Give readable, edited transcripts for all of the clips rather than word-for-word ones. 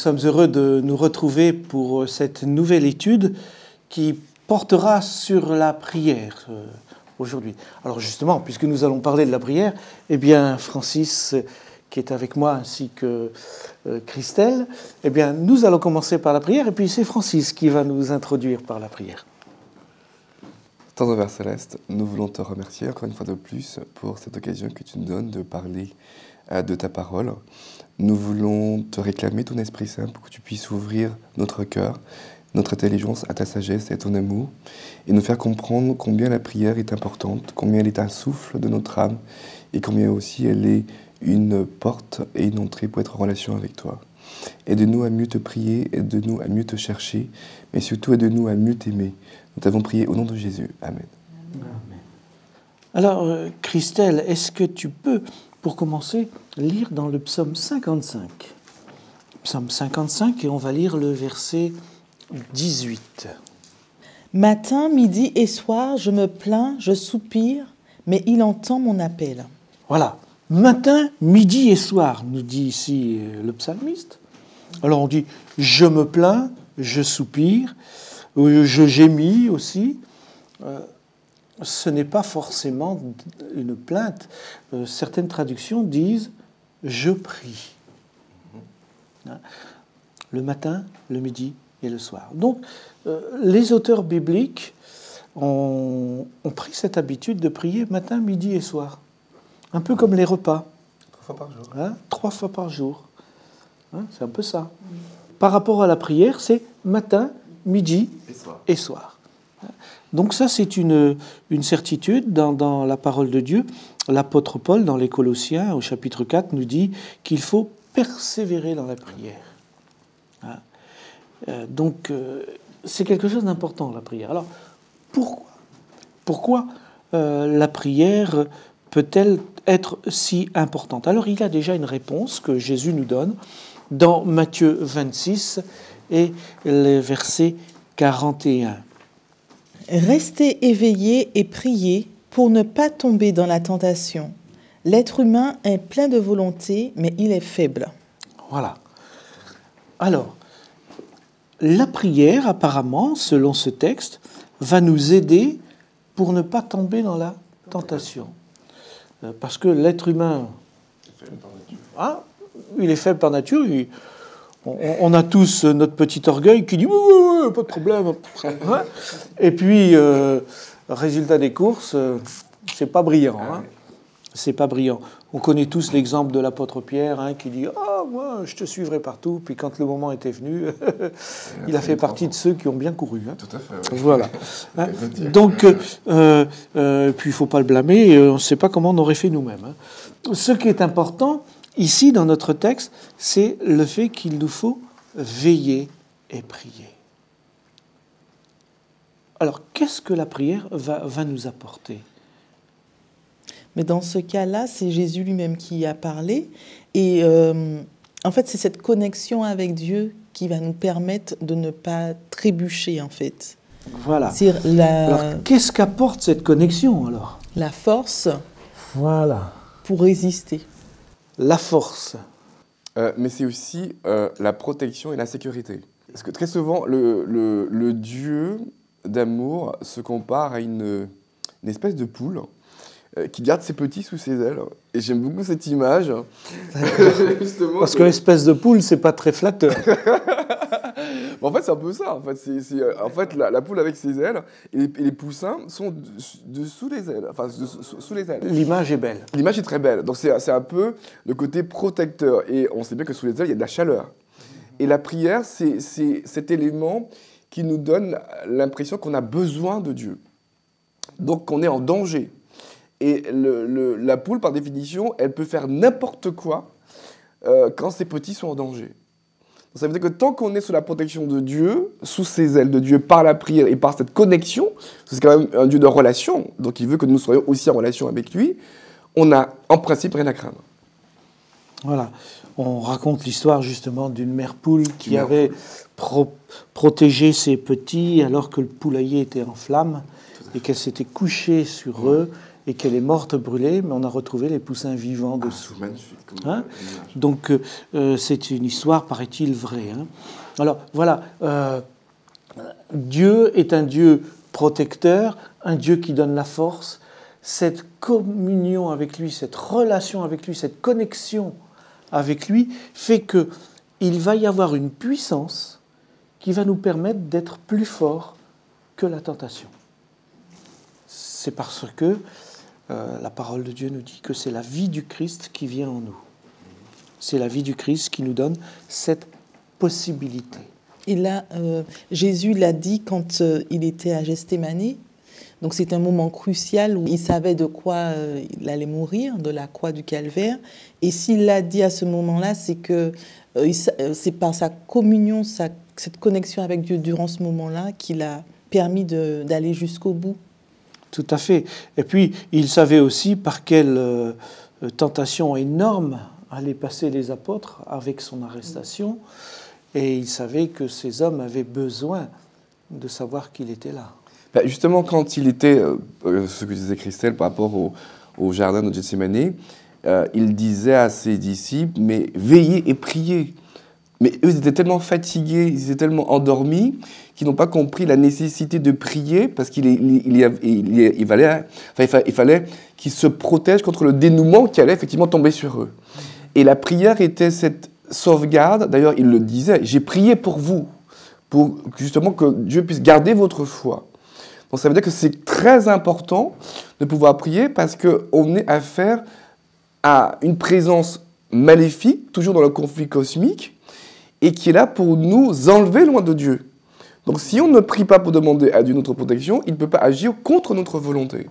sommes heureux de nous retrouver pour cette nouvelle étude qui portera sur la prière aujourd'hui. Alors justement, puisque nous allons parler de la prière, eh bien Francis, qui est avec moi, ainsi que Christelle, eh bien nous allons commencer par la prière, et puis c'est Francis qui va nous introduire par la prière. Tendre Père Céleste, nous voulons te remercier encore une fois de plus pour cette occasion que tu nous donnes de parler de ta parole. Nous voulons te réclamer ton Esprit Saint pour que tu puisses ouvrir notre cœur, notre intelligence à ta sagesse et à ton amour, et nous faire comprendre combien la prière est importante, combien elle est un souffle de notre âme, et combien aussi elle est une porte et une entrée pour être en relation avec toi. Aide-nous à mieux te prier, aide-nous à mieux te chercher, mais surtout aide-nous à mieux t'aimer. Nous t'avons prié au nom de Jésus. Amen. Amen. Alors, Christelle, est-ce que tu peux, pour commencer, lire dans le psaume 55 ? Psaume 55, et on va lire le verset 18. Matin, midi et soir, je me plains, je soupire, mais il entend mon appel. Voilà. Matin, midi et soir, nous dit ici le psalmiste. Alors on dit « je me plains, je soupire », je gémis aussi. Ce n'est pas forcément une plainte. Certaines traductions disent « je prie ». Le matin, le midi et le soir. Donc les auteurs bibliques ont pris cette habitude de prier matin, midi et soir. Un peu comme les repas. 3 fois par jour. 3 fois par jour. C'est un peu ça. Par rapport à la prière, c'est matin, midi et soir. Donc ça, c'est une certitude dans la parole de Dieu. L'apôtre Paul, dans les Colossiens, au chapitre 4, nous dit qu'il faut persévérer dans la prière. Donc, c'est quelque chose d'important, la prière. Alors, pourquoi la prière peut-elle être si importante ? Alors, il y a déjà une réponse que Jésus nous donne dans Matthieu 26 et le verset 41. Restez éveillés et priez pour ne pas tomber dans la tentation. L'être humain est plein de volonté, mais il est faible. Voilà. Alors, la prière, apparemment, selon ce texte, va nous aider pour ne pas tomber dans la tentation. Parce que l'être humain, il est faible par nature. On a tous notre petit orgueil qui dit oui, pas de problème. Et puis, résultat des courses, c'est pas brillant. C'est pas brillant. On connaît tous l'exemple de l'apôtre Pierre qui dit moi, je te suivrai partout. Puis quand le moment était venu, il a fait partie de ceux qui ont bien couru. Tout à fait. Oui. Voilà. Donc, puis il ne faut pas le blâmer. On ne sait pas comment on aurait fait nous-mêmes. Ce qui est important ici dans notre texte, c'est le fait qu'il nous faut veiller et prier. Alors, qu'est-ce que la prière va nous apporter ? Mais dans ce cas-là, c'est Jésus lui-même qui a parlé. Et en fait, c'est cette connexion avec Dieu qui va nous permettre de ne pas trébucher, en fait. Voilà. Alors, qu'est-ce qu'apporte cette connexion, alors ? La force. Voilà. Pour résister. La force. Mais c'est aussi la protection et la sécurité. Parce que très souvent, le Dieu d'amour se compare à une espèce de poule qui garde ses petits sous ses ailes. Et j'aime beaucoup cette image. Parce que l'espèce de poule, c'est pas très flatteur. En fait, c'est un peu ça. En fait, la poule avec ses ailes et les poussins sont dessous les ailes. Enfin, sous les ailes. L'image est belle. L'image est très belle. Donc, c'est un peu le côté protecteur. Et on sait bien que sous les ailes, il y a de la chaleur. Et la prière, c'est cet élément qui nous donne l'impression qu'on a besoin de Dieu. Donc, qu'on est en danger. Et la poule, par définition, elle peut faire n'importe quoi quand ses petits sont en danger. Donc ça veut dire que tant qu'on est sous la protection de Dieu, sous ses ailes de Dieu, par la prière et par cette connexion, parce que c'est quand même un Dieu de relation, donc il veut que nous soyons aussi en relation avec lui, on n'a en principe rien à craindre. Voilà. On raconte l'histoire justement d'une mère poule qui avait protégé ses petits alors que le poulailler était en flammes et qu'elle s'était couchée sur eux et qu'elle est morte brûlée, mais on a retrouvé les poussins vivants dessous. C'est magnifique. Hein? Donc c'est une histoire, paraît-il, vraie. Hein? Alors voilà, Dieu est un Dieu protecteur, un Dieu qui donne la force. Cette communion avec lui, cette relation avec lui, cette connexion avec lui fait qu'il va y avoir une puissance qui va nous permettre d'être plus forts que la tentation. C'est parce que la parole de Dieu nous dit que c'est la vie du Christ qui vient en nous. C'est la vie du Christ qui nous donne cette possibilité. Et là, Jésus l'a dit quand il était à Gethsémani. Donc c'est un moment crucial où il savait de quoi il allait mourir, de la croix du calvaire. Et s'il l'a dit à ce moment-là, c'est que c'est par sa communion, cette connexion avec Dieu durant ce moment-là qu'il a permis d'aller jusqu'au bout. Tout à fait. Et puis, il savait aussi par quelle tentation énorme allaient passer les apôtres avec son arrestation. Et il savait que ces hommes avaient besoin de savoir qu'il était là. Justement, quand il était, ce que disait Christelle par rapport au jardin de Gethsémani, il disait à ses disciples, mais veillez et priez. Mais eux, ils étaient tellement fatigués, ils étaient tellement endormis, qu'ils n'ont pas compris la nécessité de prier, parce qu'il fallait qu'ils se protègent contre le dénouement qui allait effectivement tomber sur eux. Et la prière était cette sauvegarde. D'ailleurs, il le disait, j'ai prié pour vous, pour justement que Dieu puisse garder votre foi. Donc ça veut dire que c'est très important de pouvoir prier, parce qu'on est affaire à une présence maléfique, toujours dans le conflit cosmique, et qui est là pour nous enlever loin de Dieu. Donc si on ne prie pas pour demander à Dieu notre protection, il ne peut pas agir contre notre volonté.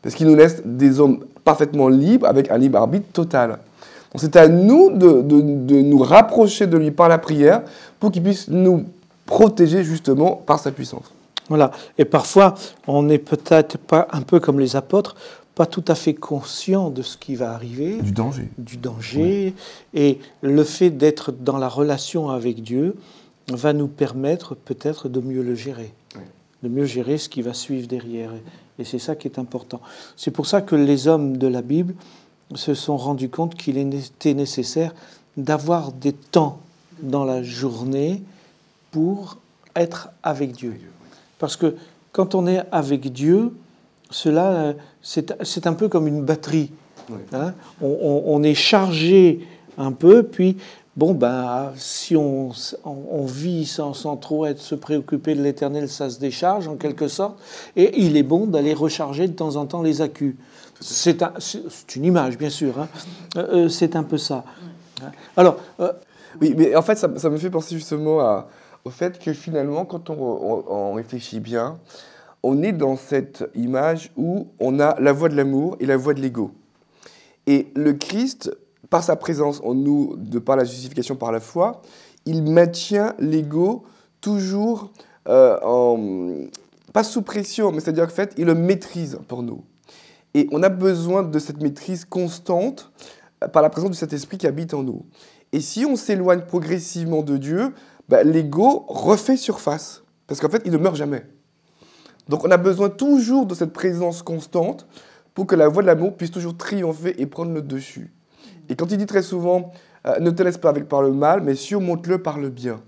Parce qu'il nous laisse des hommes parfaitement libres, avec un libre arbitre total. Donc c'est à nous de nous rapprocher de lui par la prière, pour qu'il puisse nous protéger justement par sa puissance. Voilà. Et parfois, on n'est peut-être pas un peu comme les apôtres, pas tout à fait conscient de ce qui va arriver. Du danger. Du danger. Ouais. Et le fait d'être dans la relation avec Dieu va nous permettre peut-être de mieux le gérer. Ouais. De mieux gérer ce qui va suivre derrière. Et c'est ça qui est important. C'est pour ça que les hommes de la Bible se sont rendus compte qu'il était nécessaire d'avoir des temps dans la journée pour être avec Dieu. Parce que quand on est avec Dieu, cela, c'est un peu comme une batterie. Oui. Hein? On est chargé un peu, puis bon, si on vit sans trop se préoccuper de l'éternel, ça se décharge en quelque sorte, et il est bon d'aller recharger de temps en temps les accus. C'est une image, bien sûr. Hein? C'est un peu ça. Alors, oui, mais en fait, ça me fait penser justement au fait que finalement, quand on réfléchit bien, on est dans cette image où on a la voie de l'amour et la voie de l'ego. Et le Christ, par sa présence en nous, de par la justification par la foi, il maintient l'ego toujours, pas sous pression, mais c'est-à-dire qu'en fait, il le maîtrise pour nous. Et on a besoin de cette maîtrise constante par la présence de cet esprit qui habite en nous. Et si on s'éloigne progressivement de Dieu, l'ego refait surface, parce qu'en fait, il ne meurt jamais. Donc on a besoin toujours de cette présence constante pour que la voie de l'amour puisse toujours triompher et prendre le dessus. Et quand il dit très souvent, ne te laisse pas avec par le mal, mais surmonte-le par le bien.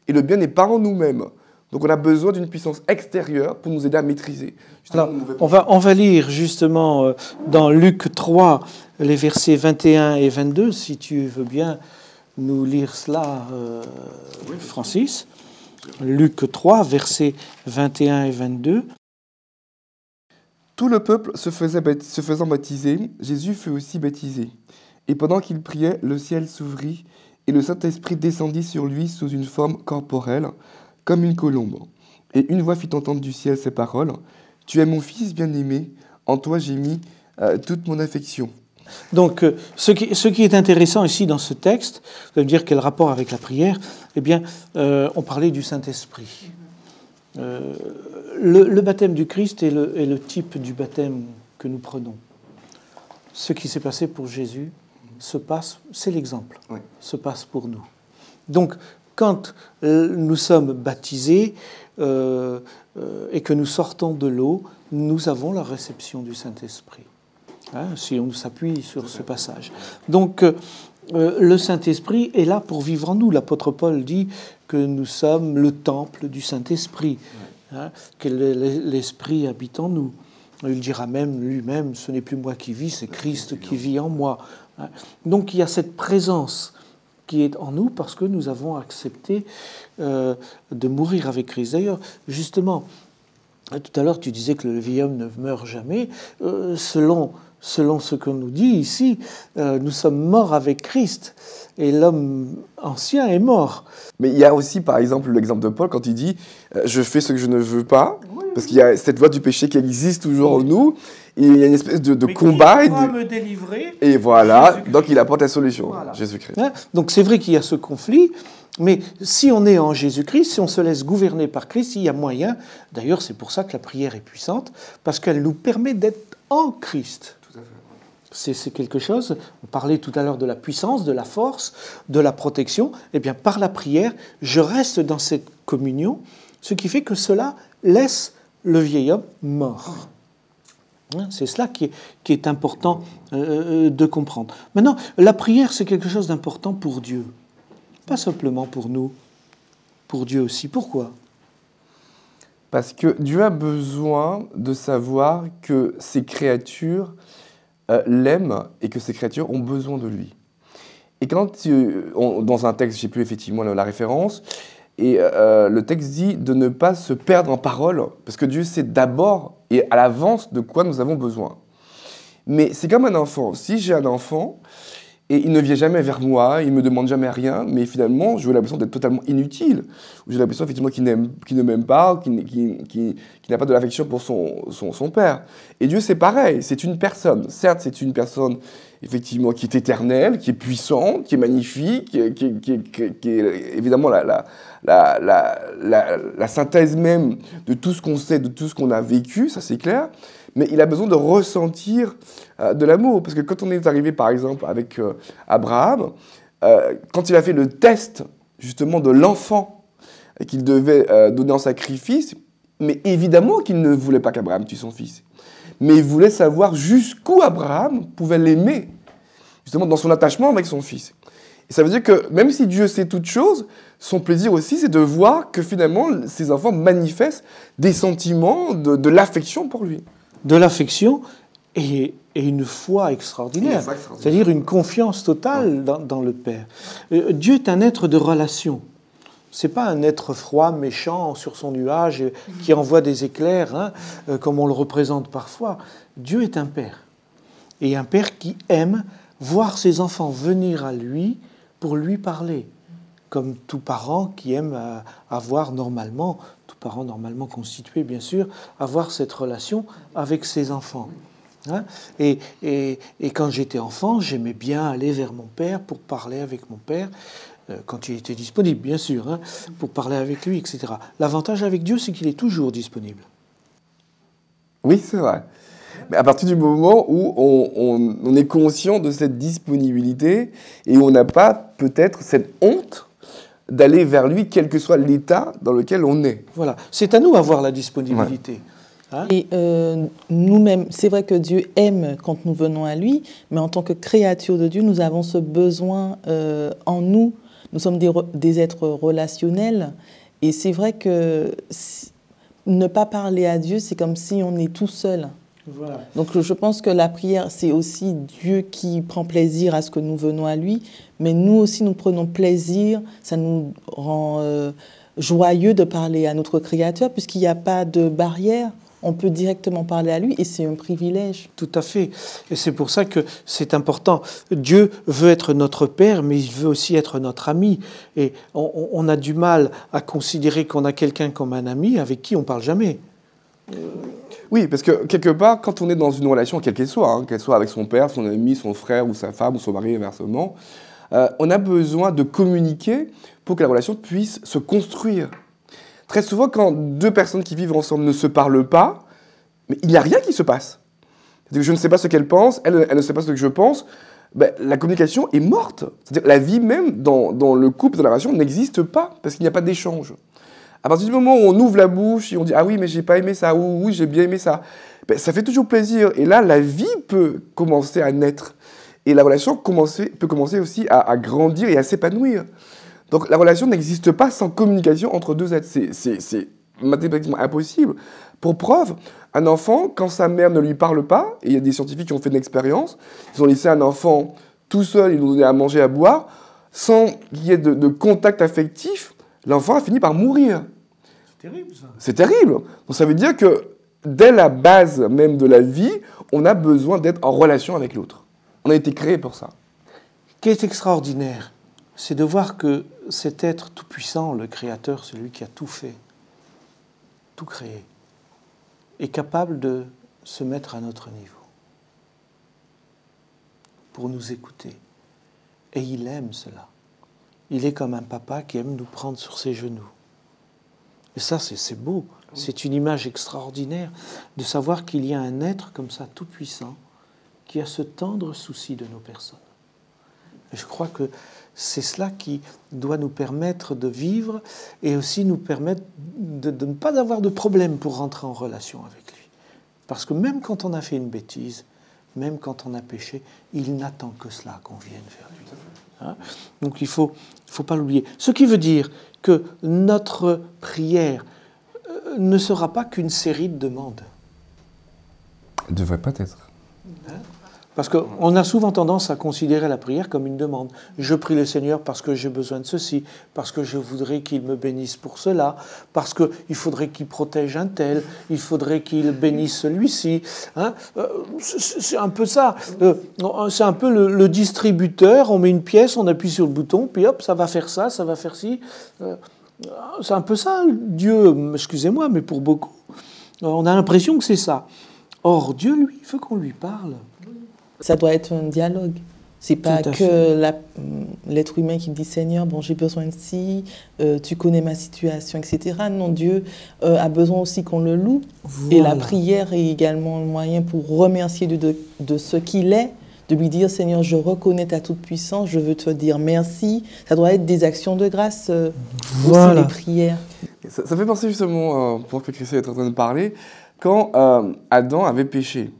Et le bien n'est pas en nous-mêmes. Donc on a besoin d'une puissance extérieure pour nous aider à maîtriser. Alors, on va lire justement dans Luc 3, les versets 21 et 22, si tu veux bien nous lire cela, Francis. Luc 3, versets 21 et 22. Tout le peuple se faisant baptiser, Jésus fut aussi baptisé. Et pendant qu'il priait, le ciel s'ouvrit, et le Saint-Esprit descendit sur lui sous une forme corporelle, comme une colombe. Et une voix fit entendre du ciel ces paroles, « Tu es mon fils bien-aimé, en toi j'ai mis toute mon affection. » Donc, ce qui est intéressant ici dans ce texte, vous allez me dire quel rapport avec la prière, eh bien, on parlait du Saint-Esprit. Le baptême du Christ est le type du baptême que nous prenons. Ce qui s'est passé pour Jésus se passe, c'est l'exemple, oui. Se passe pour nous. Donc, quand nous sommes baptisés et que nous sortons de l'eau, nous avons la réception du Saint-Esprit. Hein, si on s'appuie sur ce passage. Donc, le Saint-Esprit est là pour vivre en nous. L'apôtre Paul dit que nous sommes le temple du Saint-Esprit, hein, que l'Esprit habite en nous. Il dira même lui-même, ce n'est plus moi qui vis, c'est Christ qui vit en moi. Hein. Donc il y a cette présence qui est en nous parce que nous avons accepté de mourir avec Christ. D'ailleurs, justement, tout à l'heure tu disais que le vieil homme ne meurt jamais. Selon ce qu'on nous dit ici, nous sommes morts avec Christ et l'homme ancien est mort. Mais il y a aussi, par exemple, l'exemple de Paul quand il dit « je fais ce que je ne veux pas », parce qu'il y a cette voie du péché qui existe toujours en nous, et il y a une espèce de combat. Mais qui va me délivrer. Et voilà, donc il apporte la solution, voilà. Jésus-Christ. Hein, donc c'est vrai qu'il y a ce conflit, mais si on est en Jésus-Christ, si on se laisse gouverner par Christ, il y a moyen. D'ailleurs, c'est pour ça que la prière est puissante, parce qu'elle nous permet d'être en Christ. C'est quelque chose, on parlait tout à l'heure de la puissance, de la force, de la protection. Eh bien, par la prière, je reste dans cette communion, ce qui fait que cela laisse le vieil homme mort. C'est cela qui est important de comprendre. Maintenant, la prière, c'est quelque chose d'important pour Dieu. Pas simplement pour nous, pour Dieu aussi. Pourquoi ? Parce que Dieu a besoin de savoir que ses créatures l'aiment et que ces créatures ont besoin de lui. Et quand, dans un texte, je ne sais plus effectivement la référence, et le texte dit de ne pas se perdre en parole, parce que Dieu sait d'abord et à l'avance de quoi nous avons besoin. Mais c'est comme un enfant. Si j'ai un enfant, et il ne vient jamais vers moi, il ne me demande jamais rien, mais finalement, j'ai l'impression d'être totalement inutile. J'ai l'impression effectivement qu'il ne m'aime pas, qu'il n'a pas de l'affection pour son père. Et Dieu, c'est pareil, c'est une personne. Certes, c'est une personne effectivement qui est éternelle, qui est puissante, qui est magnifique, qui est évidemment la synthèse même de tout ce qu'on sait, de tout ce qu'on a vécu, ça c'est clair. Mais il a besoin de ressentir de l'amour. Parce que quand on est arrivé, par exemple, avec Abraham, quand il a fait le test, justement, de l'enfant qu'il devait donner en sacrifice, mais évidemment qu'il ne voulait pas qu'Abraham tue son fils. Mais il voulait savoir jusqu'où Abraham pouvait l'aimer, justement, dans son attachement avec son fils. Et ça veut dire que même si Dieu sait toutes choses, son plaisir aussi, c'est de voir que finalement, ses enfants manifestent des sentiments, de l'affection pour lui. De l'affection et une foi extraordinaire, c'est-à-dire une confiance totale dans le Père. Dieu est un être de relation. Ce n'est pas un être froid, méchant, sur son nuage, qui envoie des éclairs, hein, comme on le représente parfois. Dieu est un Père. Et un Père qui aime voir ses enfants venir à lui pour lui parler. Comme tout parent qui aime avoir normalement, tout parent normalement constitué bien sûr, avoir cette relation avec ses enfants. Hein, et quand j'étais enfant, j'aimais bien aller vers mon père pour parler avec mon père, quand il était disponible bien sûr, hein, pour parler avec lui, etc. L'avantage avec Dieu, c'est qu'il est toujours disponible. Oui, c'est vrai. Mais à partir du moment où on est conscient de cette disponibilité et où on n'a pas peut-être cette honte d'aller vers lui, quel que soit l'état dans lequel on est. Voilà, c'est à nous d'avoir la disponibilité. Ouais. Hein ? Et nous-mêmes, c'est vrai que Dieu aime quand nous venons à lui, mais en tant que créature de Dieu, nous avons ce besoin en nous. Nous sommes des êtres relationnels, et c'est vrai que ne pas parler à Dieu, c'est comme si on est tout seul. Voilà. Donc je pense que la prière, c'est aussi Dieu qui prend plaisir à ce que nous venons à lui, mais nous aussi nous prenons plaisir, ça nous rend joyeux de parler à notre Créateur, puisqu'il n'y a pas de barrière, on peut directement parler à lui et c'est un privilège. Tout à fait, et c'est pour ça que c'est important. Dieu veut être notre Père, mais il veut aussi être notre ami, et on a du mal à considérer qu'on a quelqu'un comme un ami avec qui on ne parle jamais. Oui, parce que quelque part, quand on est dans une relation, quelle qu'elle soit, hein, qu'elle soit avec son père, son ami, son frère ou sa femme ou son mari, inversement, on a besoin de communiquer pour que la relation puisse se construire. Très souvent, quand deux personnes qui vivent ensemble ne se parlent pas, mais il n'y a rien qui se passe. C'est-à-dire que je ne sais pas ce qu'elle pense, elle ne sait pas ce que je pense, ben, la communication est morte. C'est-à-dire que la vie même dans le couple, dans la relation, n'existe pas, parce qu'il n'y a pas d'échange. À partir du moment où on ouvre la bouche et on dit « Ah oui, mais j'ai pas aimé ça » ou « Oui, j'ai bien aimé ça », ben, ça fait toujours plaisir. Et là, la vie peut commencer à naître. Et la relation peut commencer aussi à grandir et à s'épanouir. Donc la relation n'existe pas sans communication entre deux êtres. C'est mathématiquement impossible. Pour preuve, un enfant, quand sa mère ne lui parle pas, et il y a des scientifiques qui ont fait une expérience, ils ont laissé un enfant tout seul, ils lui ont donné à manger, à boire, sans qu'il y ait de contact affectif, l'enfant a fini par mourir. C'est terrible, ça. C'est terrible. Donc ça veut dire que dès la base même de la vie, on a besoin d'être en relation avec l'autre. On a été créé pour ça. Ce qui est extraordinaire, c'est de voir que cet être tout-puissant, le Créateur, celui qui a tout fait, tout créé, est capable de se mettre à notre niveau pour nous écouter. Et il aime cela. Il est comme un papa qui aime nous prendre sur ses genoux. Et ça, c'est beau. C'est une image extraordinaire de savoir qu'il y a un être comme ça, tout-puissant, qui a ce tendre souci de nos personnes. Et je crois que c'est cela qui doit nous permettre de vivre et aussi nous permettre de ne pas avoir de problème pour rentrer en relation avec lui. Parce que même quand on a fait une bêtise, même quand on a péché, il n'attend que cela, qu'on vienne vers lui. Hein? Donc il faut pas l'oublier. Ce qui veut dire que notre prière ne sera pas qu'une série de demandes. Elle devrait pas être. Hein? Parce qu'on a souvent tendance à considérer la prière comme une demande. Je prie le Seigneur parce que j'ai besoin de ceci, parce que je voudrais qu'il me bénisse pour cela, parce qu'il faudrait qu'il protège un tel, il faudrait qu'il bénisse celui-ci. Hein? C'est un peu ça. C'est un peu le distributeur, on met une pièce, on appuie sur le bouton, puis hop, ça va faire ça, ça va faire ci. C'est un peu ça, Dieu, excusez-moi, mais pour beaucoup, on a l'impression que c'est ça. Or, Dieu, lui, il veut qu'on lui parle. Ça doit être un dialogue. C'est pas que l'être humain qui me dit « Seigneur, bon, j'ai besoin de ci, tu connais ma situation, etc. » Non, Dieu a besoin aussi qu'on le loue. Voilà. Et la prière est également un moyen pour remercier de ce qu'il est, de lui dire « Seigneur, je reconnais ta toute-puissance, je veux te dire merci. » Ça doit être des actions de grâce, aussi les prières. Ça fait penser justement, pour que Christelle est en train de parler, quand Adam avait péché.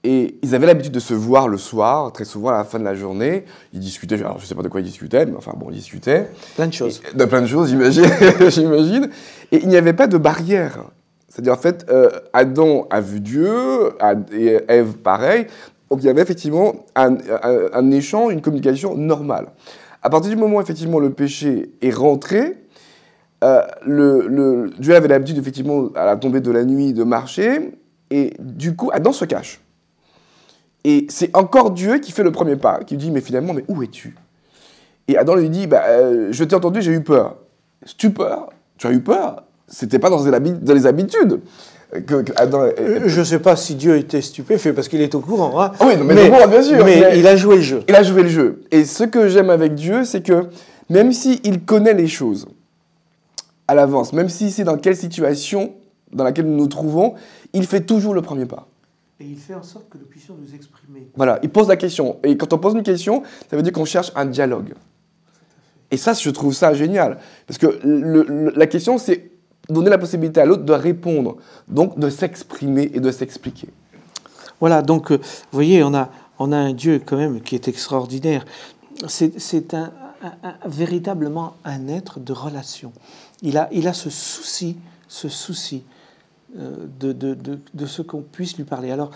Et ils avaient l'habitude de se voir le soir, très souvent à la fin de la journée. Ils discutaient, alors je ne sais pas de quoi ils discutaient, mais enfin bon, ils discutaient. Plein de choses. De plein de choses, j'imagine. Et il n'y avait pas de barrière. C'est-à-dire, en fait, Adam a vu Dieu, et Ève pareil. Donc il y avait effectivement un échange, une communication normale. À partir du moment où effectivement le péché est rentré, Dieu avait l'habitude effectivement à la tombée de la nuit de marcher, et du coup Adam se cache. Et c'est encore Dieu qui fait le premier pas, qui lui dit « Mais finalement, mais où es-tu » Et Adam lui dit « Je t'ai entendu, j'ai eu peur. » Stupeur, tu as eu peur. C'était pas dans les habitudes que Adam... Je ne sais pas si Dieu était stupéfait, parce qu'il est au courant. Hein. Ah oui, mais bien sûr. Mais il a joué le jeu. Il a joué le jeu. Et ce que j'aime avec Dieu, c'est que même s'il connaît les choses à l'avance, même si c'est dans quelle situation dans laquelle nous nous trouvons, il fait toujours le premier pas. Et il fait en sorte que nous puissions nous exprimer. Voilà, il pose la question. Et quand on pose une question, ça veut dire qu'on cherche un dialogue. Et ça, je trouve ça génial. Parce que la question, c'est donner la possibilité à l'autre de répondre. Donc, de s'exprimer et de s'expliquer. Voilà, donc, vous voyez, on a un Dieu quand même qui est extraordinaire. C'est véritablement un être de relation. Il a ce souci de ce qu'on puisse lui parler. Alors,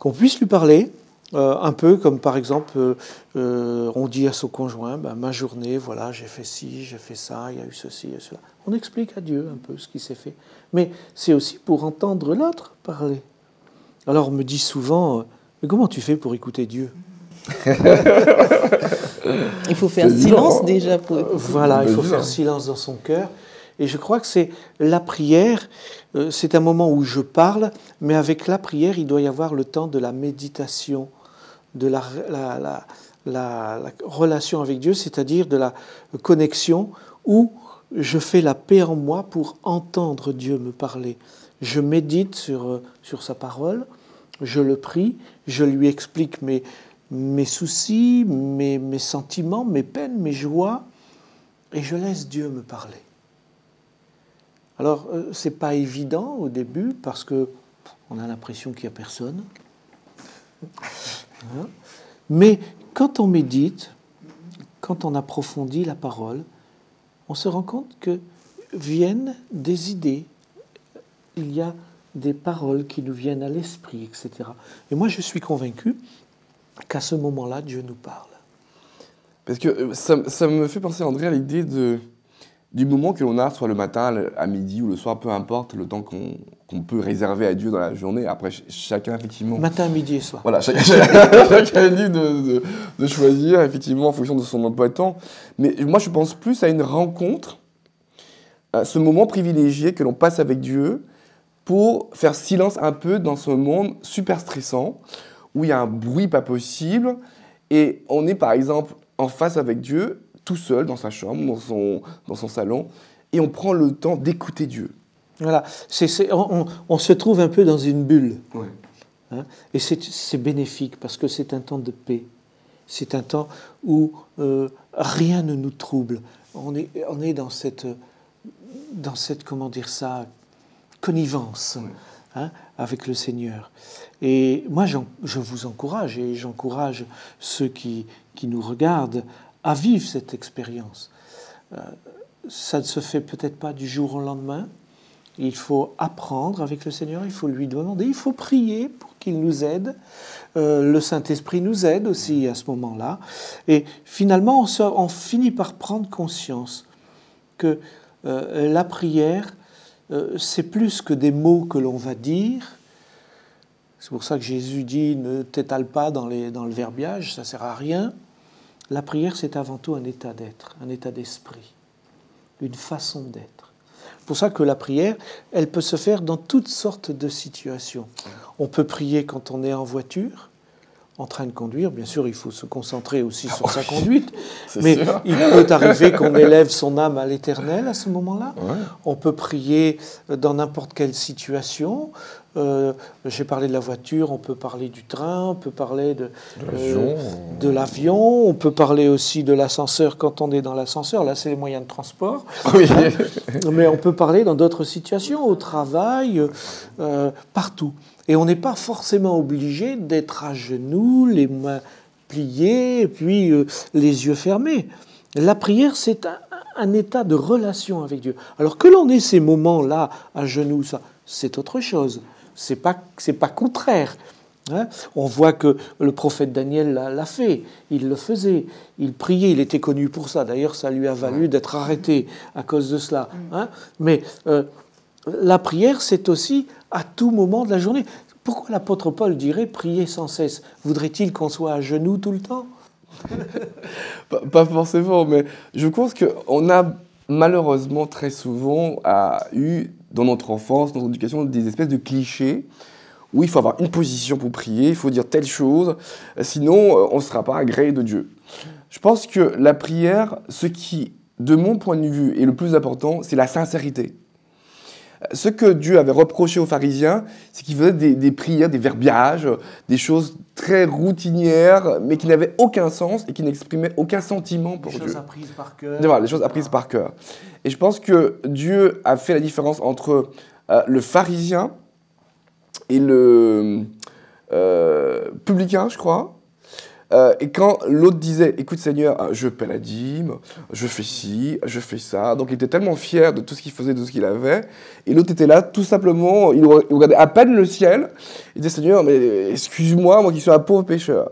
qu'on puisse lui parler, un peu comme par exemple, on dit à son conjoint, ma journée, voilà, j'ai fait ci, j'ai fait ça, il y a eu ceci et cela. On explique à Dieu un peu ce qui s'est fait. Mais c'est aussi pour entendre l'autre parler. Alors on me dit souvent, mais comment tu fais pour écouter Dieu ? Il faut faire silence déjà pour écouter. Voilà, il faut faire silence dans son cœur. Et je crois que c'est la prière, c'est un moment où je parle, mais avec la prière, il doit y avoir le temps de la méditation, de la relation avec Dieu, c'est-à-dire de la connexion où je fais la paix en moi pour entendre Dieu me parler. Je médite sur sa parole, je le prie, je lui explique mes soucis, mes sentiments, mes peines, mes joies, et je laisse Dieu me parler. Alors, ce n'est pas évident au début parce qu'on a l'impression qu'il n'y a personne. Mais quand on médite, quand on approfondit la parole, on se rend compte que viennent des idées. Il y a des paroles qui nous viennent à l'esprit, etc. Et moi, je suis convaincu qu'à ce moment-là, Dieu nous parle. Parce que ça me fait penser, André, à l'idée du moment que l'on a, soit le matin, à midi ou le soir, peu importe, le temps qu'on peut réserver à Dieu dans la journée. Après, chacun, effectivement... Matin, midi et soir. Voilà, chacun est libre de choisir, effectivement, en fonction de son emploi de temps. Mais moi, je pense plus à une rencontre, à ce moment privilégié que l'on passe avec Dieu pour faire silence un peu dans ce monde super stressant, où il y a un bruit pas possible, et on est, par exemple, en face avec Dieu, tout seul dans sa chambre, dans son salon, et on prend le temps d'écouter Dieu. Voilà, on se trouve un peu dans une bulle. Ouais. Hein, et c'est bénéfique parce que c'est un temps de paix. C'est un temps où rien ne nous trouble. On est dans cette comment dire ça, connivence hein, avec le Seigneur. Et moi, je vous encourage, et j'encourage ceux qui nous regardent, à vivre cette expérience. Ça ne se fait peut-être pas du jour au lendemain. Il faut apprendre avec le Seigneur, il faut lui demander, il faut prier pour qu'il nous aide. Le Saint-Esprit nous aide aussi à ce moment-là. Et finalement, on finit par prendre conscience que la prière, c'est plus que des mots que l'on va dire. C'est pour ça que Jésus dit « ne t'étale pas dans le verbiage, ça ne sert à rien ». La prière, c'est avant tout un état d'être, un état d'esprit, une façon d'être. C'est pour ça que la prière, elle peut se faire dans toutes sortes de situations. On peut prier quand on est en voiture, en train de conduire. Bien sûr, il faut se concentrer aussi sur sa conduite. Mais sûr. Il peut arriver qu'on élève son âme à l'Éternel à ce moment-là. Ouais. On peut prier dans n'importe quelle situation. J'ai parlé de la voiture, on peut parler du train, on peut parler de l'avion, on peut parler aussi de l'ascenseur quand on est dans l'ascenseur. Là, c'est les moyens de transport. Oui. Mais on peut parler dans d'autres situations, au travail, partout. Et on n'est pas forcément obligé d'être à genoux, les mains pliées, et puis les yeux fermés. La prière, c'est un état de relation avec Dieu. Alors que l'on ait ces moments-là à genoux, ça, c'est autre chose. C'est pas contraire. Hein, on voit que le prophète Daniel l'a fait. Il le faisait. Il priait. Il était connu pour ça. D'ailleurs, ça lui a valu d'être arrêté à cause de cela. Hein. Mais la prière, c'est aussi à tout moment de la journée. Pourquoi l'apôtre Paul dirait « prier sans cesse » ? Voudrait-il qu'on soit à genoux tout le temps ? Pas forcément, mais je pense qu'on a malheureusement très souvent eu dans notre enfance, dans notre éducation, des espèces de clichés où il faut avoir une position pour prier, il faut dire telle chose, sinon on ne sera pas agréé de Dieu. Je pense que la prière, ce qui, de mon point de vue, est le plus important, c'est la sincérité. Ce que Dieu avait reproché aux pharisiens, c'est qu'ils faisaient des prières, des verbiages, des choses très routinières, mais qui n'avaient aucun sens et qui n'exprimaient aucun sentiment pour Dieu. Des choses apprises par cœur. Voilà, des choses apprises par cœur. Et je pense que Dieu a fait la différence entre le pharisien et le publicain, je crois. Et quand l'autre disait « Écoute Seigneur, je paie la dîme, je fais ci, je fais ça », donc il était tellement fier de tout ce qu'il faisait, de ce qu'il avait, et l'autre était là, tout simplement, il regardait à peine le ciel, il disait « Seigneur, mais excuse-moi, moi qui suis un pauvre pécheur ».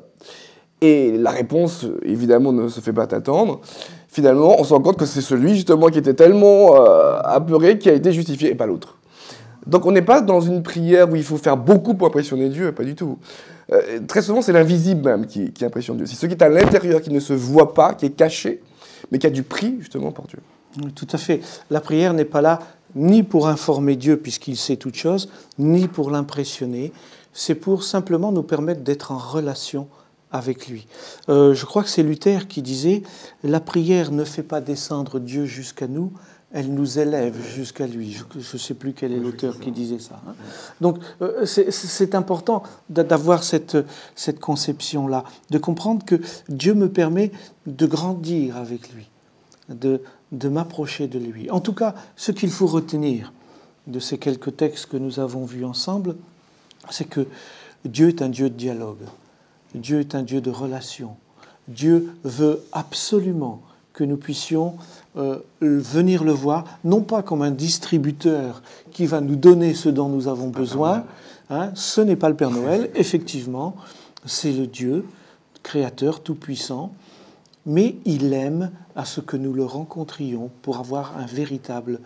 Et la réponse, évidemment, ne se fait pas t'attendre. Finalement, on se rend compte que c'est celui, justement, qui était tellement apeuré, qui a été justifié, et pas l'autre. Donc on n'est pas dans une prière où il faut faire beaucoup pour impressionner Dieu, pas du tout. Très souvent, c'est l'invisible même qui impressionne Dieu. C'est ce qui est à l'intérieur, qui ne se voit pas, qui est caché, mais qui a du prix, justement, pour Dieu. Oui, tout à fait. La prière n'est pas là ni pour informer Dieu, puisqu'il sait toutes choses, ni pour l'impressionner. C'est pour simplement nous permettre d'être en relation avec lui. Je crois que c'est Luther qui disait « La prière ne fait pas descendre Dieu jusqu'à nous, elle nous élève jusqu'à lui ». Je ne sais plus quel est l'auteur qui disait ça. Hein. Donc c'est important d'avoir cette conception-là, de comprendre que Dieu me permet de grandir avec lui, de m'approcher de lui. En tout cas, ce qu'il faut retenir de ces quelques textes que nous avons vus ensemble, c'est que Dieu est un Dieu de dialogue. Dieu est un Dieu de relation. Dieu veut absolument que nous puissions venir le voir, non pas comme un distributeur qui va nous donner ce dont nous avons besoin. Ce n'est pas le Père Noël, effectivement, c'est le Dieu, créateur, tout-puissant, mais il aime à ce que nous le rencontrions pour avoir un véritable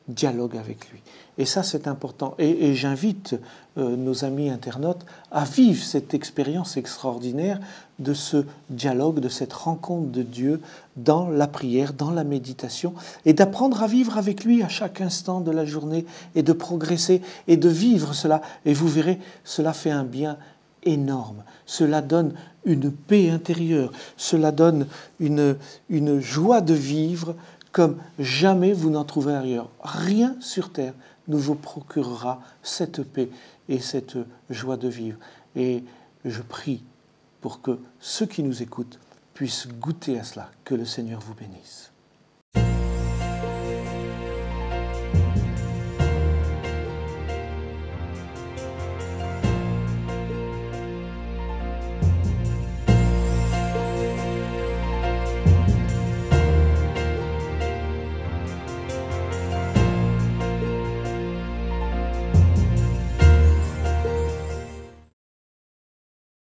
dialogue avec lui. Et ça, c'est important. Et j'invite nos amis internautes à vivre cette expérience extraordinaire de ce dialogue, de cette rencontre de Dieu dans la prière, dans la méditation, et d'apprendre à vivre avec lui à chaque instant de la journée, et de progresser, et de vivre cela. Et vous verrez, cela fait un bien énorme. Cela donne une paix intérieure. Cela donne une joie de vivre comme jamais vous n'en trouverez ailleurs. Rien sur terre ne vous procurera cette paix et cette joie de vivre. Et je prie pour que ceux qui nous écoutent puissent goûter à cela. Que le Seigneur vous bénisse.